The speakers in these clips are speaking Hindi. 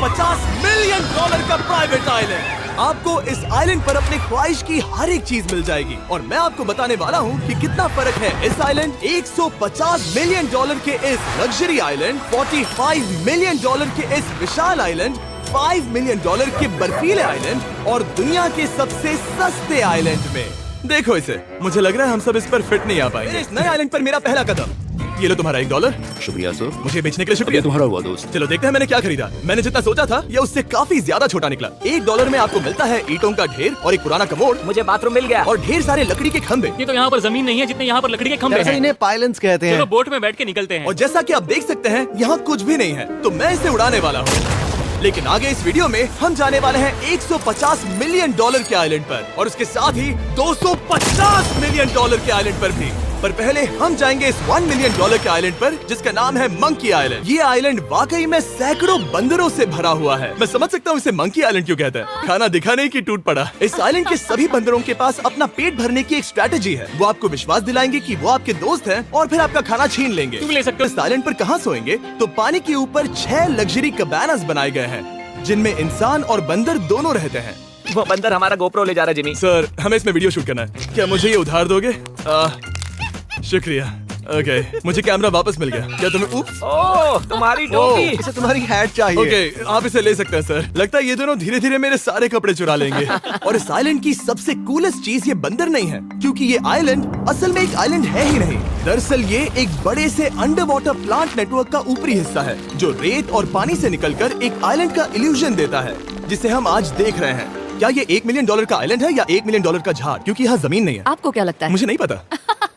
$150 मिलियन का प्राइवेट आइलैंड। आपको इस आइलैंड पर अपनी ख्वाहिश की हर एक चीज मिल जाएगी और मैं आपको बताने वाला हूँ कि कितना फर्क है इस आइलैंड, $150 मिलियन के इस लग्जरी आइलैंड, $45 मिलियन के इस विशाल आइलैंड, $5 मिलियन के बर्फीले आइलैंड और दुनिया के सबसे सस्ते आइलैंड में। देखो इसे, मुझे लग रहा है हम सब इस पर फिट नहीं आ पाएंगे। इस नए आइलैंड पर मेरा पहला कदम। ये लो तुम्हारा $1। शुक्रिया सर। मुझे बेचने के लिए शुक्रिया। तुम्हारा हुआ दोस्त। चलो देखते हैं मैंने क्या खरीदा। मैंने जितना सोचा था ये उससे काफी ज्यादा छोटा निकला। $1 में आपको मिलता है ईंटों का ढेर और एक पुराना कमोड। मुझे बाथरूम मिल गया और ढेर सारे लकड़ी के खंभे। ये तो यहाँ पर जमीन नहीं है जितने यहाँ पर लकड़ी के खंभे हैं। इन्हें पाइलन्स कहते हैं। चलो बोट में बैठ के निकलते हैं। और जैसा कि आप देख सकते हैं यहाँ कुछ भी नहीं है, तो मैं इसे उड़ाने वाला हूँ। लेकिन आगे इस वीडियो में हम जाने वाले हैं $150 मिलियन के आइलैंड पर और उसके साथ ही $250 मिलियन के आइलैंड पर भी। पर पहले हम जाएंगे इस $1 मिलियन के आइलैंड पर जिसका नाम है मंकी आइलैंड। ये आइलैंड वाकई में सैकड़ों बंदरों से भरा हुआ है। मैं समझ सकता हूँ इसे मंकी आइलैंड क्यों कहते हैं। खाना दिखाने की टूट पड़ा। इस आइलैंड के सभी बंदरों के पास अपना पेट भरने की एक स्ट्रैटेजी है। वो आपको विश्वास दिलाएंगे कि वो आपके दोस्त हैं और फिर आपका खाना छीन लेंगे। तुम ले सकते हो। इस आइलैंड पर कहाँ सोएंगे? तो पानी के ऊपर 6 लग्जरी कैबानास बनाए गए हैं जिनमें इंसान और बंदर दोनों रहते हैं। वो बंदर हमारा गोप्रो ले जा रहा है जिमी। सर, हमें इसमें वीडियो शूट करना है। क्या मुझे ये उधार दोगे? शुक्रिया। ओके, मुझे कैमरा वापस मिल गया। क्या तुम्हें? ओह, तुम्हारी टोपी। इसे तुम्हारी हैट चाहिए। ओके, आप इसे ले सकते हैं सर। लगता है ये दोनों धीरे धीरे मेरे सारे कपड़े चुरा लेंगे। और इस आइलैंड की सबसे कूलेस्ट चीज ये बंदर नहीं है, क्योंकि ये आइलैंड असल में एक आइलैंड है ही नहीं। दरअसल ये एक बड़े से अंडर वाटर प्लांट नेटवर्क का ऊपरी हिस्सा है जो रेत और पानी से निकलकर एक आइलैंड का इल्यूजन देता है जिसे हम आज देख रहे हैं। क्या ये $1 मिलियन का आइलैंड है या $1 मिलियन का झाड़? क्योंकि यहाँ जमीन नहीं है। आपको क्या लगता है? मुझे नहीं पता।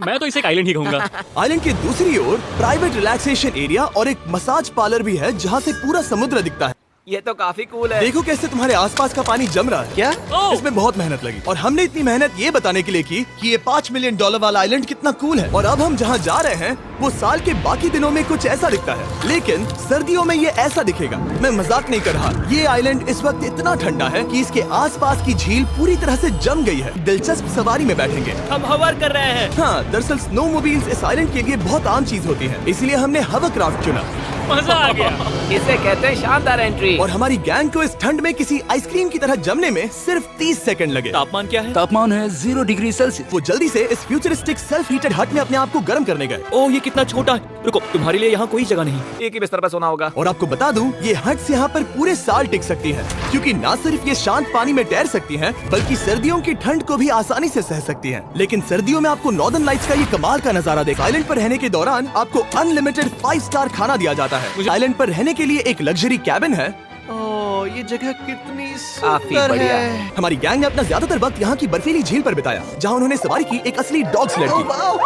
मैं तो इसे एक आइलैंड ही कहूँगा। आइलैंड के दूसरी ओर प्राइवेट रिलैक्सेशन एरिया और एक मसाज पार्लर भी है जहाँ से पूरा समुद्र दिखता है। ये तो काफी कूल है। देखो कैसे तुम्हारे आसपास का पानी जम रहा है। क्या? इसमें बहुत मेहनत लगी और हमने इतनी मेहनत ये बताने के लिए की कि ये $5 मिलियन वाला आइलैंड कितना कूल है। और अब हम जहाँ जा रहे हैं वो साल के बाकी दिनों में कुछ ऐसा दिखता है, लेकिन सर्दियों में ये ऐसा दिखेगा। मैं मजाक नहीं कर रहा। ये आइलैंड इस वक्त इतना ठंडा है कि इसके आसपास की झील पूरी तरह से जम गई है। दिलचस्प सवारी में बैठेंगे। हम हवर कर रहे हैं। हाँ, दरअसल स्नोमोबाइल्स इस आइलैंड के लिए बहुत आम चीज होती है, इसलिए हमने हवरक्राफ्ट चुना। मजा आ गया। इसे कहते हैं शानदार एंट्री। और हमारी गैंग को इस ठंड में किसी आइसक्रीम की तरह जमने में सिर्फ 30 सेकंड लगे। तापमान क्या है? तापमान है 0 डिग्री सेल्सियस। वो जल्दी से इस फ्यूचरिस्टिक सेल्फ हीटेड हट में अपने आप को गर्म करने गए। ओह, ये कितना छोटा है। रुको, तुम्हारे लिए यहाँ कोई जगह नहीं। एक ही बिस्तर पर सोना होगा। और आपको बता दूं, ये हट्स यहाँ पर पूरे साल टिक सकती हैं, क्योंकि न सिर्फ ये शांत पानी में तैर सकती हैं, बल्कि सर्दियों की ठंड को भी आसानी से सह सकती हैं। लेकिन सर्दियों में आपको नॉर्दर्न लाइट्स का ये कमाल का नजारा देखा। आइलैंड पर रहने के दौरान आपको अनलिमिटेड 5 स्टार खाना दिया जाता है। आइलैंड पर रहने के लिए एक लग्जरी कैबिन है। ओह, ये जगह कितनी काफी सुंदर बढ़िया है। हमारी गैंग ने अपना ज्यादातर वक्त यहाँ की बर्फीली झील पर बिताया, जहाँ उन्होंने सवारी की एक असली डॉग स्लेड की।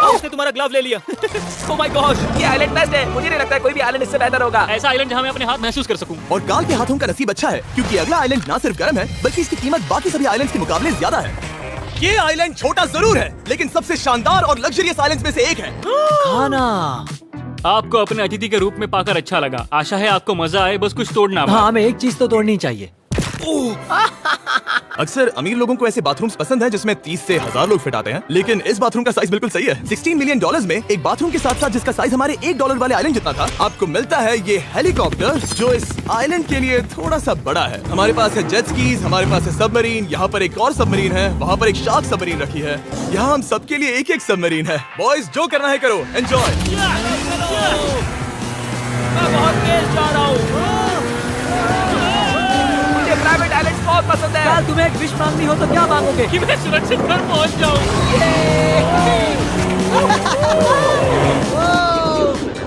उसने तुम्हारा ग्लव ले लिया। ओह माय गॉड, ये आइलैंड बेस्ट है। मुझे नहीं लगता कोई भी आइलैंड इससे बेहतर होगा। ऐसा आइलैंड जहाँ मैं अपने हाथ महसूस कर सकूँ। और काल के हाथों का नसीब अच्छा है, क्योंकि अगला आइलैंड न सिर्फ गर्म है, बल्कि इसकी कीमत बाकी सभी आइलैंड्स के मुकाबले ज्यादा है। ये आइलैंड छोटा जरूर है, लेकिन सबसे शानदार और लग्जरियस आइलैंड्स में से एक है। खाना। आपको अपने अतिथि के रूप में पाकर अच्छा लगा। आशा है आपको मजा आए, बस कुछ तोड़ना। हाँ, हमें एक चीज तो तोड़नी चाहिए। अक्सर अमीर लोगों को ऐसे बाथरूम्स पसंद है जिसमें 30 से 1000 लोग फिट आते हैं, लेकिन इस बाथरूम का साइज बिल्कुल सही है। $16 मिलियन में एक बाथरूम के साथ साथ जिसका साइज हमारे $1 वाले आइलैंड जितना था, आपको मिलता है ये हेलीकॉप्टर जो इस आइलैंड के लिए थोड़ा सा बड़ा है। हमारे पास है जेट स्कीज, हमारे पास है सबमरीन, यहाँ पर एक और सबमरीन है, वहाँ पर एक शार्क सबमरीन रखी है। यहाँ हम सबके लिए एक एक सबमरीन है। बॉयज, जो करना है करो, एंजॉय। मैं बहुत तेज जा रहा हूँ। मुझे प्राइवेट आइलैंड बहुत पसंद है। यार, तुम्हें एक विश मांगनी हो तो क्या मांगोगे? कि मैं सुरक्षित घर पहुँच जाऊँ।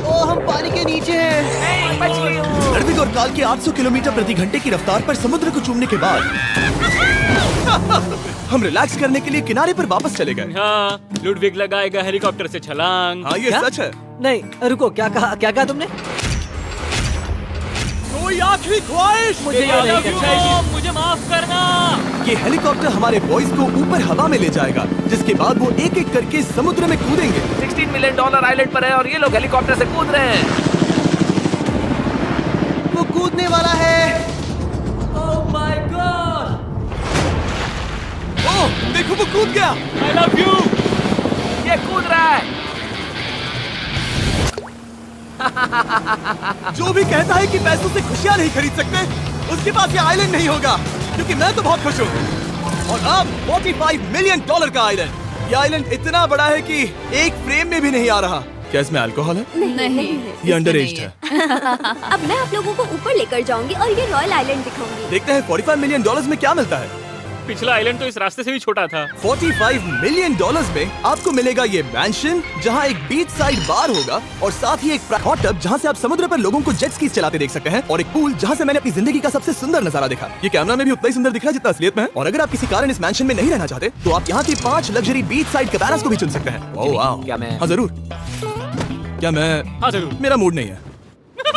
ओह, हम पानी के नीचे हैं। बच गई हूँ। नर्विग और काल के 800 किलोमीटर प्रति घंटे की रफ्तार पर समुद्र को चूमने के बाद हम रिलैक्स करने के लिए किनारे पर वापस चले गए। हाँ, लुडविग लगाएगा हेलीकॉप्टर से छलांग। हाँ, ये क्या? सच है। नहीं, रुको, क्या कहा तुमने? कोई आखिरी ख्वाहिश? मुझे ये नहीं करना चाहिए। मुझे माफ करना। ये हेलीकॉप्टर हमारे बॉयज को ऊपर हवा में ले जाएगा, जिसके बाद वो एक एक करके समुद्र में कूदेंगे। $16 मिलियन आइलैंड पर है और ये लोग हेलीकॉप्टर से कूद रहे हैं। वो कूदने वाला है। Oh my God! ओह, देखो वो कूद गया। I love you। ये कूद रहा है। जो भी कहता है कि पैसों से खुशियां नहीं खरीद सकते, उसके पास ये आइलैंड नहीं होगा, क्योंकि मैं तो बहुत खुश हूँ। और अब $45 मिलियन का आइलैंड। ये आइलैंड इतना बड़ा है कि एक फ्रेम में भी नहीं आ रहा। क्या इसमें अल्कोहल है? नहीं, ये अंडर एज्ड है। अब मैं आप लोगों को ऊपर लेकर जाऊंगी और ये रॉयल आइलैंड दिखाऊंगी। देखते हैं $45 मिलियन में क्या मिलता है। पिछला आइलैंड तो इस रास्ते से भी छोटा था। $45 मिलियन में आपको मिलेगा ये मैंशन, जहाँ एक बीच साइड बार होगा और साथ ही एक हॉट टब जहाँ से आप समुद्र पर लोगों को जेट स्कीज चलाते देख सकते हैं, और एक पूल जहाँ से मैंने अपनी जिंदगी का सबसे सुंदर नजारा देखा। ये कैमरा में भी उतना ही सुंदर दिख रहा है जितना असलियत में है। और अगर आप किसी कारण इस मैंशन में नहीं रहना चाहते तो आप यहाँ की 5 लग्जरी बीच साइड कैबानास को भी चुन सकते हैं। ओह वाह। क्या मैं? हाँ जरूर। क्या मैं? हाँ जरूर। मेरा मूड नहीं है,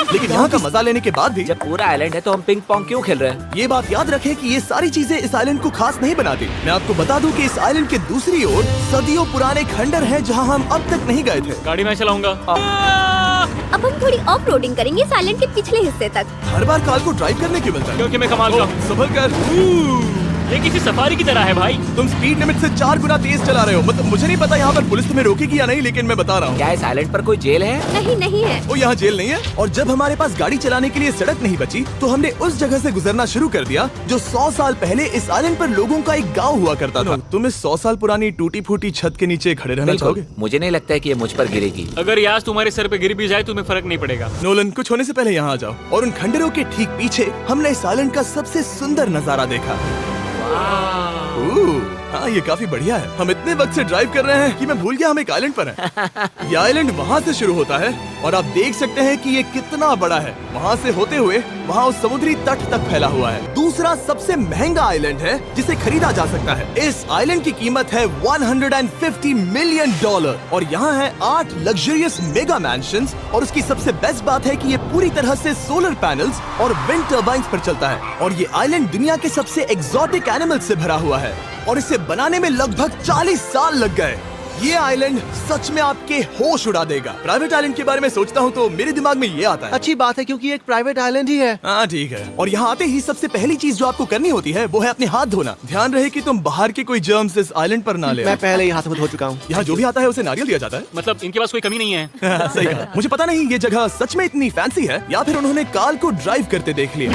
लेकिन यहाँ का मजा लेने के बाद भी जब पूरा आइलैंड है तो हम पिंग पोंग क्यों खेल रहे हैं? ये बात याद रखें कि ये सारी चीजें इस आइलैंड को खास नहीं बनाती। मैं आपको बता दूं कि इस आइलैंड के दूसरी ओर सदियों पुराने खंडर हैं जहां हम अब तक नहीं गए थे। गाड़ी मैं चलाऊंगा। अब हम थोड़ी ऑफ रोडिंग करेंगे इस आइलैंड के पिछले हिस्से तक। हर बार कार को ड्राइव करने क्यों मिलता है? क्योंकि मैं कमाल का हूँ। संभल कर। ये किसी सफारी की तरह है भाई। तुम स्पीड लिमिट से 4 गुना तेज चला रहे हो। मतलब मुझे नहीं पता यहाँ पर पुलिस तुम्हें रोकेगी या नहीं, लेकिन मैं बता रहा हूँ। क्या इस आइलैंड पर कोई जेल है? नहीं नहीं है। वो यहाँ जेल नहीं है। और जब हमारे पास गाड़ी चलाने के लिए सड़क नहीं बची तो हमने उस जगह से गुजरना शुरू कर दिया जो 100 साल पहले इस आइलैंड पर लोगों का एक गाँव हुआ करता था। तुम इस 100 साल पुरानी टूटी फूटी छत के नीचे खड़े रहना चाहोगे? मुझे नहीं लगता है कि ये मुझ पर गिरेगी। अगर ये आज तुम्हारे सर पे गिर भी जाए तुम्हें फर्क नहीं पड़ेगा। नोलन, कुछ होने से पहले यहाँ आ जाओ। और उन खंडरों के ठीक पीछे हमने इस आइलैंड का सबसे सुंदर नजारा देखा। हाँ, ये काफी बढ़िया है। हम इतने वक्त से ड्राइव कर रहे हैं कि मैं भूल गया हम एक आइलैंड पर हैं। ये आइलैंड वहाँ से शुरू होता है और आप देख सकते हैं कि ये कितना बड़ा है। वहाँ से होते हुए वहाँ उस समुद्री तट तक फैला हुआ है। दूसरा सबसे महंगा आइलैंड है जिसे खरीदा जा सकता है। इस आइलैंड की कीमत है $150 मिलियन और यहाँ है 8 लग्जरियस मेगा मैंशंस। और उसकी सबसे बेस्ट बात है कि ये पूरी तरह से सोलर पैनल्स और विंड टर्बाइन्स पर चलता है। और ये आइलैंड दुनिया के सबसे एक्सोटिक एनिमल्स से भरा हुआ है और इसे बनाने में लगभग 40 साल लग गए। ये आइलैंड सच में आपके होश उड़ा देगा। प्राइवेट आइलैंड के बारे में सोचता हूँ तो मेरे दिमाग में ये आता है। अच्छी बात है क्योंकि एक प्राइवेट आइलैंड ही है। हाँ ठीक है। और यहाँ आते ही सबसे पहली चीज जो आपको करनी होती है वो है अपने हाथ धोना। ध्यान रहे कि तुम बाहर के कोई जर्म्स इस आइलैंड पर ना ले। मैं पहले ही हाथ धो चुका हूँ। यहाँ जो भी आता है उसे नारियल दिया जाता है। मतलब इनके पास कोई कमी नहीं है। सही कहा। मुझे पता नहीं ये जगह सच में इतनी फैंसी है या फिर उन्होंने कार को ड्राइव करते देख लिया,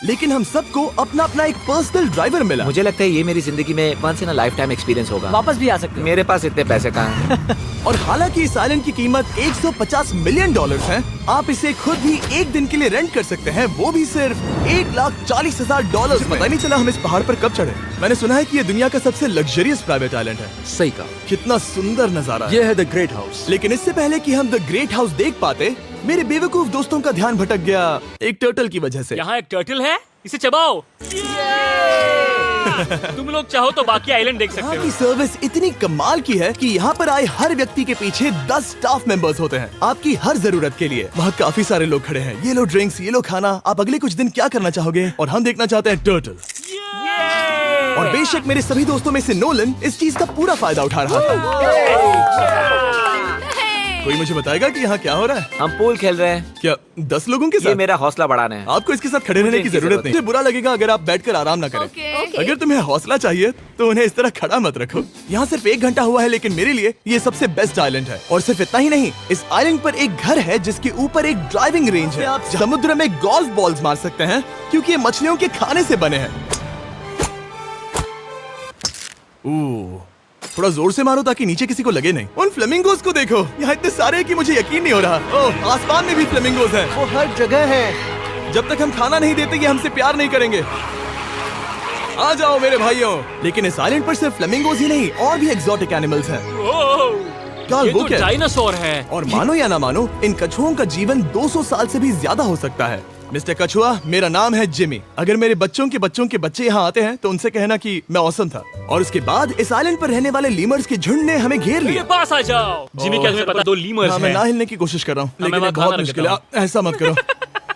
लेकिन हम सबको अपना अपना एक पर्सनल ड्राइवर मिला। मुझे लगता है ये मेरी जिंदगी में once in a lifetime experience होगा। वापस भी आ सकते हैं। मेरे पास इतने पैसे कहाँ हैं? और हालांकि इस आइलैंड की कीमत $150 मिलियन है, आप इसे खुद भी एक दिन के लिए रेंट कर सकते हैं, वो भी सिर्फ $1,40,000। पता नहीं चला हम इस पहाड़ पर कब चढ़े। मैंने सुना है कि ये दुनिया का सबसे लग्जरियस प्राइवेट आइलैंड है। सही कहा। कितना सुंदर नजारा है। ये है द ग्रेट हाउस। लेकिन इससे पहले कि हम द ग्रेट हाउस देख पाते, मेरे बेवकूफ दोस्तों का ध्यान भटक गया एक टर्टल की वजह से। यहाँ एक टर्टल है, इसे चबाओ। तुम लोग चाहो तो बाकी आइलैंड देख सकते यहाँ हो। की सर्विस इतनी कमाल की है कि यहाँ पर आए हर व्यक्ति के पीछे 10 स्टाफ मेंबर्स होते हैं आपकी हर जरूरत के लिए। वहाँ काफी सारे लोग खड़े हैं। ये लो ड्रिंक्स, ये लो खाना। आप अगले कुछ दिन क्या करना चाहोगे? और हम देखना चाहते हैं टर्टल। और बेशक मेरे सभी दोस्तों में से नोलन इस चीज का पूरा फायदा उठा रहा था। कोई मुझे बताएगा कि यहाँ क्या हो रहा है? हम पूल खेल रहे हैं। क्या 10 लोगों के ये साथ? मेरा हौसला बढ़ाना है। आपको इसके साथ खड़े रहने की जरूरत नहीं। मुझे बुरा लगेगा अगर आप बैठकर आराम ना करें। ओके। अगर तुम्हें हौसला चाहिए तो उन्हें इस तरह खड़ा मत रखो। यहाँ सिर्फ 1 घंटा हुआ है, लेकिन मेरे लिए ये सबसे बेस्ट आइलैंड है। और सिर्फ इतना ही नहीं, इस आइलैंड पर एक घर है जिसके ऊपर एक ड्राइविंग रेंज है। आप समुद्र में गोल्फ बॉल्स मार सकते हैं क्योंकि ये मछलियों के खाने से बने हैं। थोड़ा जोर से मारो ताकि नीचे किसी को लगे नहीं। उन फ्लेमिंगोज को देखो, यहाँ इतने सारे हैं कि मुझे यकीन नहीं हो रहा। ओह, आसमान में भी फ्लेमिंगोज हैं। वो हर जगह है। जब तक हम खाना नहीं देते ये हमसे प्यार नहीं करेंगे। आ जाओ मेरे भाइयों। लेकिन इस आइलैंड पर सिर्फ फ्लेमिंगोज ही नहीं, और भी एक्सोटिक एनिमल्स हैं। क्या ये वो तो क्या? डायनासोर है। और मानो या ना मानो, इन कछुओं का जीवन 200 साल से भी ज्यादा हो सकता है। मिस्टर कछुआ, मेरा नाम है जिमी। अगर मेरे बच्चों के बच्चे यहाँ आते हैं तो उनसे कहना कि मैं औसम था। और उसके बाद इस आइलैंड पर रहने वाले लीमर्स के झुंड ने हमें घेर मेरे लिया। पास आ जाओ। जिमी, क्या तुम्हें पता 2 लीमर्स हाँ, मैं हैं? ना हिलने की कोशिश कर रहा हूँ, मैं लेकिन ये वहाँ बहुत खाना मुश्किल है। रखता ऐसा मत करो।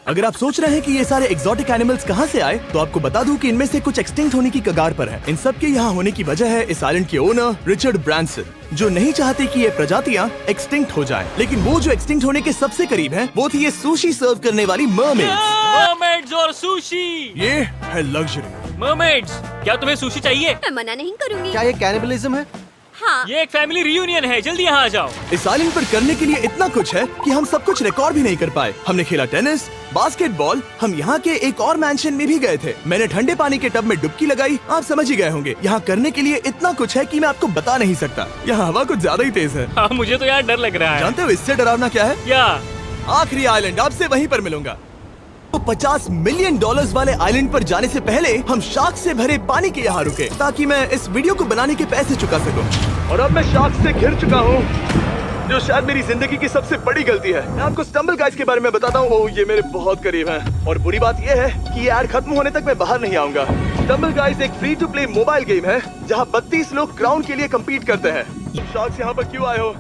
अगर आप सोच रहे हैं कि ये सारे एक्सोटिक एनिमल्स कहाँ से आए, तो आपको बता दूं कि इनमें से कुछ एक्सटिंक्ट होने की कगार पर हैं। इन सब के यहाँ होने की वजह है इस आइलैंड के ओनर रिचर्ड ब्रांसन, जो नहीं चाहते कि ये प्रजातियाँ एक्सटिंक्ट हो जाएं। लेकिन वो जो एक्सटिंक्ट होने के सबसे करीब हैं, वो थी ये सुशी सर्व करने वाली मरमेड्स। मरमेड्स और सुशी। ये है लग्जरी। मरमेड्स, क्या तुम्हें सुशी चाहिए? मैं मना नहीं करूंगी। क्या ये कैनिबलिज्म है? हाँ। ये एक फैमिली रियूनियन है, जल्दी यहाँ आ जाओ। इस आइलैंड पर करने के लिए इतना कुछ है कि हम सब कुछ रिकॉर्ड भी नहीं कर पाए। हमने खेला टेनिस, बास्केटबॉल, हम यहाँ के एक और मैंशन में भी गए थे। मैंने ठंडे पानी के टब में डुबकी लगाई, आप समझ ही गए होंगे। यहाँ करने के लिए इतना कुछ है कि मैं आपको बता नहीं सकता। यहाँ हवा कुछ ज्यादा ही तेज है। हाँ, मुझे तो यार डर लग रहा है। जानते हो इससे डरावना क्या है? क्या? आखिरी आइलैंड, आपसे वहीं पर मिलूंगा। तो $50 मिलियन वाले आइलैंड पर जाने से पहले हम शार्क से भरे पानी के यहाँ रुके ताकि मैं इस वीडियो को बनाने के पैसे चुका सकूं। और अब मैं शार्क से घिर चुका हूँ, जो शायद मेरी जिंदगी की सबसे बड़ी गलती है। मैं आपको स्टम्बल गाइस के बारे में बताता हूँ। ओह, ये मेरे बहुत करीब हैं। और बुरी बात ये है कि ये ऐड खत्म होने तक मैं बाहर नहीं आऊंगा। स्टम्बल गाइस एक free to play mobile game है जहाँ 32 लोग क्राउन के लिए कम्पीट करते हैं। शार्क्स यहाँ पर क्यों आए हो?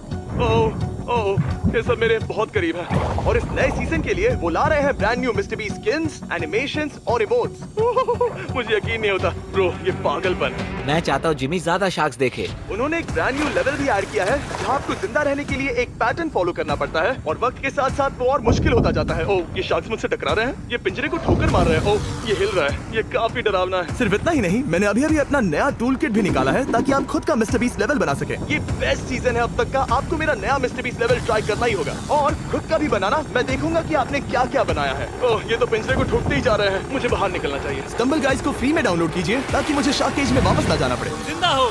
ओह, ये सब मेरे बहुत करीब है। और इस नए सीजन के लिए वो ला रहे हैं brand new mister beast skins, animations और इमोट्स। मुझे यकीन नहीं होता ब्रो, ये पागलपन। मैं चाहता हूँ जिमी ज्यादा शार्क्स देखे। उन्होंने एक ब्रांड न्यू लेवल भी ऐड किया है जहाँ आपको जिंदा रहने के लिए एक पैटर्न फॉलो करना पड़ता है और वक्त के साथ साथ वो और मुश्किल होता जाता है। ओह, ये शार्क्स मुझसे टकरा रहे हैं, ये पिंजरे को ठोकर मार रहे हैं। ओह, ये हिल रहा है, ये काफी डरावना है। सिर्फ इतना ही नहीं, मैंने अभी अपना नया टूल किट भी निकाला है ताकि आप खुद का मिस्टर बीस्ट लेवल बना सके। ये बेस्ट सीजन है अब तक का। आपको मेरा नया मिस्टर बीस्ट लेवल ट्राई करना ही होगा और खुद का भी बनाना। मैं देखूंगा कि आपने क्या क्या बनाया है। ओह, ये तो पिंजरे को ठोकते ही जा रहे हैं। मुझे बाहर निकलना चाहिए। स्टम्बल गाइस को फ्री में डाउनलोड कीजिए ताकि मुझे शार्क केज में वापस ना जाना पड़े। जिंदा हो।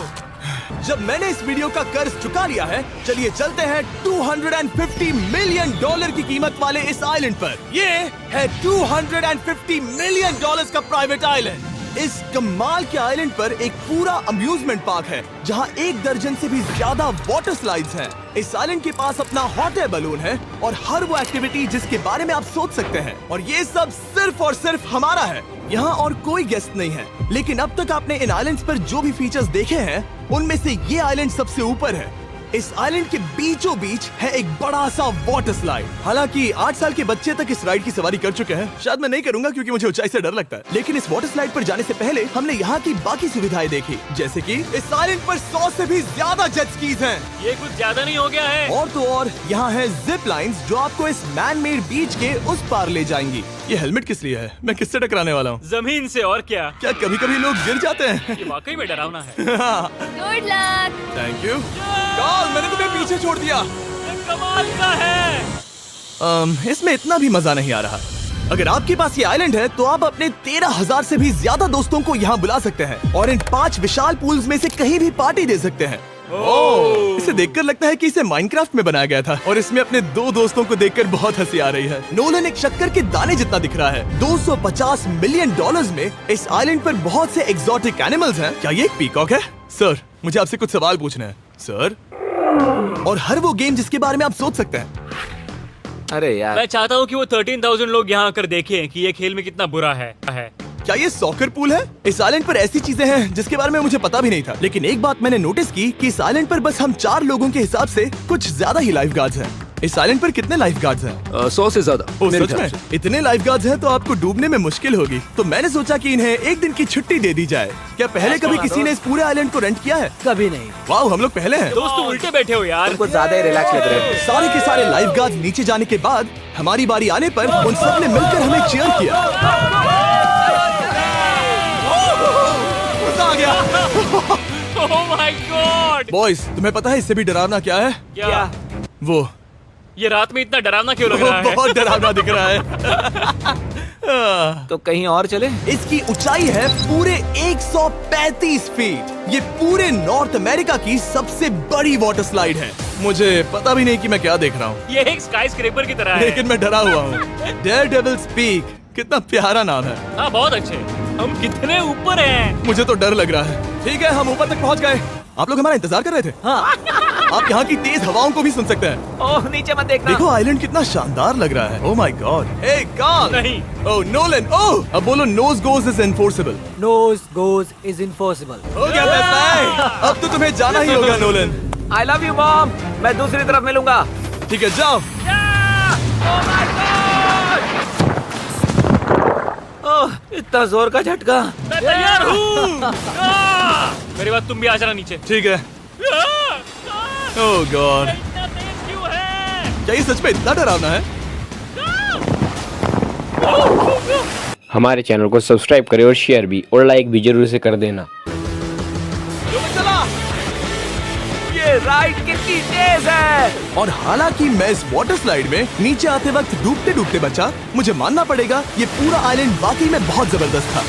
जब मैंने इस वीडियो का कर्ज चुका लिया है, चलिए चलते हैं $250 मिलियन की कीमत वाले इस आइलैंड पर। ये है $250 मिलियन का प्राइवेट आइलैंड। इस कमाल के आइलैंड पर एक पूरा अम्यूजमेंट पार्क है जहां 1 दर्जन से भी ज्यादा वाटर स्लाइड्स हैं। इस आइलैंड के पास अपना हॉट एयर बलून है और हर वो एक्टिविटी जिसके बारे में आप सोच सकते हैं। और ये सब सिर्फ और सिर्फ हमारा है। यहाँ और कोई गेस्ट नहीं है। लेकिन अब तक आपने इन आइलैंड्स पर जो भी फीचर्स देखे हैं, उनमें से ये आइलैंड सबसे ऊपर है। इस आइलैंड के बीचों बीच है एक बड़ा सा वाटर स्लाइड। हालांकि 8 साल के बच्चे तक इस राइड की सवारी कर चुके हैं। शायद मैं नहीं करूंगा क्योंकि मुझे ऊंचाई से डर लगता है। लेकिन इस वाटर स्लाइड पर जाने से पहले हमने यहाँ की बाकी सुविधाएं देखी, जैसे कि इस आइलैंड पर 100 से भी ज्यादा जेट स्कीज हैं। ये कुछ ज्यादा नहीं हो गया है? और तो और यहाँ है जिप लाइन्स जो आपको इस मैन मेड बीच के उस पार ले जाएंगी। ये हेलमेट किस लिए है? मैं किससे टकराने वाला हूँ? जमीन से। और क्या कभी कभी लोग गिर जाते हैं? ये वाकई में डरावना है। Good luck. Thank you. Carl, मैंने तुम्हें पीछे छोड़ दिया। ये कमाल का है। इसमें इतना भी मजा नहीं आ रहा। अगर आपके पास ये आइलैंड है तो आप अपने 13,000 से भी ज्यादा दोस्तों को यहाँ बुला सकते हैं और इन 5 विशाल पूल्स में से कहीं भी पार्टी दे सकते हैं। ओह, इसे देखकर लगता है कि इसे माइनक्राफ्ट में बनाया गया था और इसमें अपने 2 दोस्तों को देखकर बहुत हंसी आ रही है। नोलन एक शक्कर के दाने जितना दिख रहा है। $250 मिलियन में इस आइलैंड पर बहुत से एक्सोटिक एनिमल्स हैं। क्या ये एक पीकॉक है? सर, मुझे आपसे कुछ सवाल पूछना है सर। और हर वो गेम जिसके बारे में आप सोच सकते हैं। अरे यार, मैं चाहता हूँ कि वो 13,000 लोग यहाँ आकर देखें कि ये खेल में कितना बुरा है। क्या ये सॉकर पूल है? इस आइलैंड पर ऐसी चीजें हैं जिसके बारे में मुझे पता भी नहीं था। लेकिन एक बात मैंने नोटिस की कि इस आइलैंड पर बस हम 4 लोगों के हिसाब से कुछ ज्यादा ही लाइफ गार्ड्स हैं। इस आइलैंड पर कितने लाइफ गार्ड्स हैं? 100 से ज्यादा। सच में? इतने लाइफ गार्ड्स हैं तो आपको डूबने में मुश्किल होगी। तो मैंने सोचा कि इन्हें एक दिन की छुट्टी दे दी जाए। क्या पहले कभी किसी ने इस पूरे आइलैंड को रेंट किया है? कभी नहीं। वाह, हम लोग पहले हैं। दोस्त तुम उल्टे बैठे हो यार। कुछ ज्यादा ही रिलैक्स लग रहे हैं। सारे के सारे लाइफ गार्ड्स नीचे जाने के बाद हमारी बारी आने पर उन सब ने मिलकर हमें चीयर किया। मजा आ गया। ओह माय गॉड। बॉयज, तुम्हें पता है इससे भी डरावना क्या है? क्या? वो ये रात में इतना डरावना क्यों लग रहा है? बहुत डरावना दिख रहा है। तो कहीं और चले? इसकी ऊंचाई है पूरे 135 फीट। ये पूरे नॉर्थ अमेरिका की सबसे बड़ी वाटर स्लाइड है। मुझे पता भी नहीं कि मैं क्या देख रहा हूँ। ये एक स्काई स्क्रैपर की तरह है। लेकिन मैं डरा हुआ हूँ। डेयरडेविल्स पीक, कितना प्यारा नाम है। हाँ, बहुत अच्छे। हम कितने ऊपर हैं। मुझे तो डर लग रहा है। ठीक है, हम ऊपर तक पहुँच गए। आप लोग हमारा इंतजार कर रहे थे? हाँ। आप यहाँ की तेज हवाओं को भी सुन सकते हैं। ओह, नीचे मत देखना। देखो आइलैंड कितना शानदार लग रहा है। Oh my God. Hey Carl. नहीं। Oh Nolan. ओह, अब बोलो nose goes is enforceable. Nose goes is impossible. हो गया फैसला। अब तो तुम्हें जाना ही होगा Nolan. I love you, mom. मैं दूसरी तरफ मिलूंगा। ठीक है, जाओ। ओह, इतना जोर का झटका। मैं तैयार हूँ। मेरे बाद तुम भी आ जाना नीचे। ठीक है। ओह गॉड, इतना तेज क्यों है? क्या ये सच में इतना डरावना है? हमारे चैनल को सब्सक्राइब करें और शेयर भी और लाइक भी जरूर से कर देना। चला। राइड कितनी तेज है। और हालांकि मैं इस वाटर स्लाइड में नीचे आते वक्त डूबते डूबते बचा, मुझे मानना पड़ेगा ये पूरा आइलैंड वाकई में बहुत जबरदस्त था।